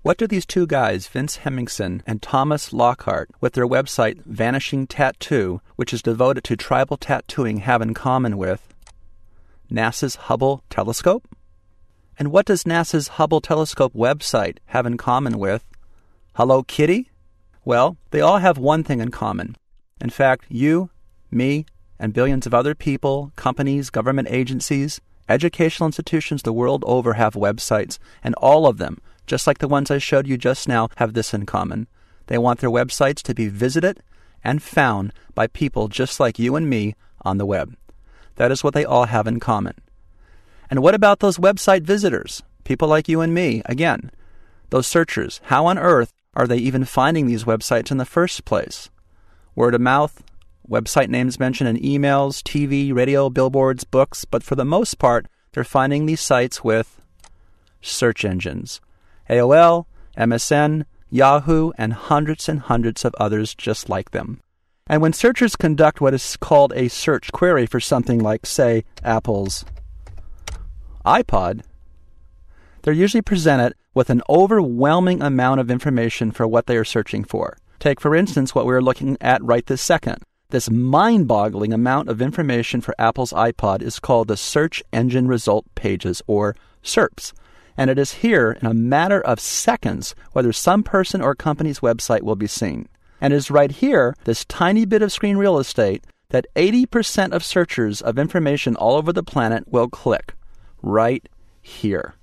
What do these two guys, Vince Hemmingson and Thomas Lockhart, with their website Vanishing Tattoo, which is devoted to tribal tattooing, have in common with NASA's Hubble telescope? And what does NASA's Hubble telescope website have in common with Hello Kitty? Well, they all have one thing in common. In fact, you, me, and billions of other people, companies, government agencies, educational institutions the world over have websites, and all of them, just like the ones I showed you just now, have this in common. They want their websites to be visited and found by people just like you and me on the web. That is what they all have in common. And what about those website visitors? People like you and me, again. Those searchers, how on earth are they even finding these websites in the first place? Word of mouth, website names mentioned in emails, TV, radio, billboards, books, but for the most part, they're finding these sites with search engines. AOL, MSN, Yahoo, and hundreds of others just like them. And when searchers conduct what is called a search query for something like, say, Apple's iPod, they're usually presented with an overwhelming amount of information for what they are searching for. Take, for instance, what we're looking at right this second. This mind-boggling amount of information for Apple's iPod is called the Search Engine Result Pages, or SERPs. And it is here, in a matter of seconds, whether some person or company's website will be seen. And it is right here, this tiny bit of screen real estate, that 80% of searchers of information all over the planet will click. Right here.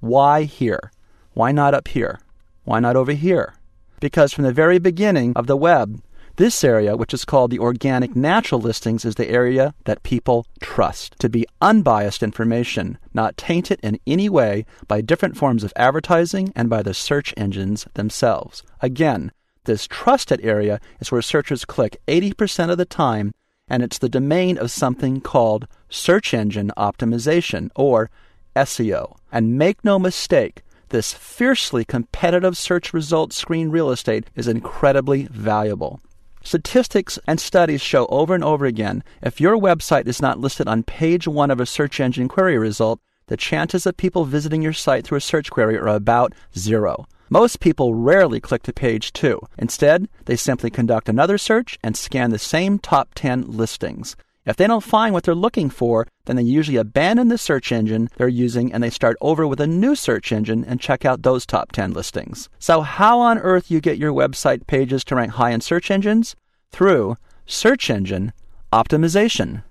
Why here? Why not up here? Why not over here? Because from the very beginning of the web, this area, which is called the organic natural listings, is the area that people trust to be unbiased information, not tainted in any way by different forms of advertising and by the search engines themselves. Again, this trusted area is where searchers click 80% of the time, and it's the domain of something called search engine optimization, or SEO. And make no mistake, this fiercely competitive search result screen real estate is incredibly valuable. Statistics and studies show over and over again, if your website is not listed on page 1 of a search engine query result, the chances of people visiting your site through a search query are about 0. Most people rarely click to page 2. Instead, they simply conduct another search and scan the same top 10 listings. If they don't find what they're looking for, then they usually abandon the search engine they're using and they start over with a new search engine and check out those top 10 listings. So how on earth you get your website pages to rank high in search engines? Through search engine optimization.